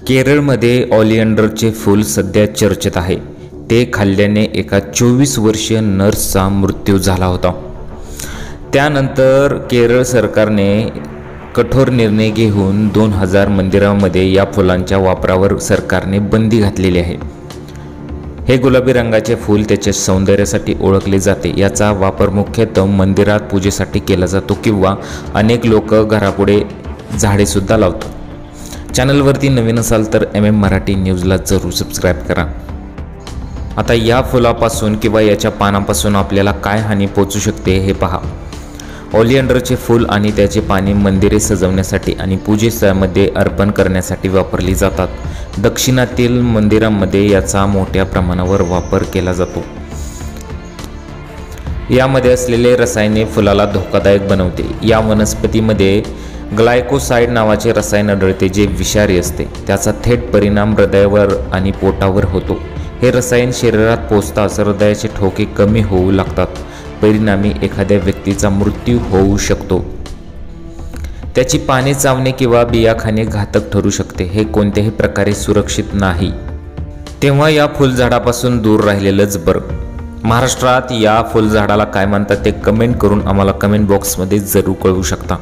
केरळमध्ये ऑलिएंडरचे फूल सध्या चर्चेत आहे। ते खाल्ल्याने एका 24 वर्षीय नर्सचा मृत्यू झाला होता। त्यानंतर केरळ सरकारने कठोर निर्णय घेऊन 2000 मंदिरांमध्ये या फुलांच्या वापरावर सरकारने बंदी घातलेली आहे। हे गुलाबी रंगाचे फूल त्याच्या सौंदर्यासाठी ओळखले जाते। याचा वापर मुख्यतः मंदिरात पूजेसाठी केला जातो किंवा अनेक लोक घरापुढे झाडे सुद्धा लावतात। चॅनलवरती नवीन असाल तर मराठी न्यूजला जरूर सबस्क्राईब करा। आता या फुलापासून किंवा याच्या पानापासून आपल्याला काय हानी पोहोचू शकते हे पहा। ऑलिएंडरचे फूल आणि त्याचे पाने मंदिरे सजवण्यासाठी आणि पूजेमध्ये अर्पण करण्यासाठी वापरली जातात। दक्षिणातील मंदिरांमध्ये याचा मोठ्या प्रमाणावर वापर केला जातो। यामध्ये असलेले रसायने फुलाला धोकादायक बनवते। या वनस्पतीमध्ये ग्लायकोसाइड नावाचे रसायन आढळते जे विषारी असते। त्याचा थेट परिणाम हृदयावर आणि पोटावर होतो। हे रसायन शरीरात पोहोचताच हृदयाचे ठोके कमी होऊ लागतात। परिणामी एखाद्या व्यक्तीचा मृत्यू होऊ शकतो। त्याची पाने चावणे किंवा बिया खाणे घातक ठरू शकते। हे कोणत्याही प्रकारे सुरक्षित नाही। तेव्हा या फुलझाडापासून दूर राहिलेलंच बरं। महाराष्ट्रात या फुलझाडाला काय म्हणतात ते कमेंट करून आम्हाला कमेंट बॉक्समध्ये जरूर कळवू शकता।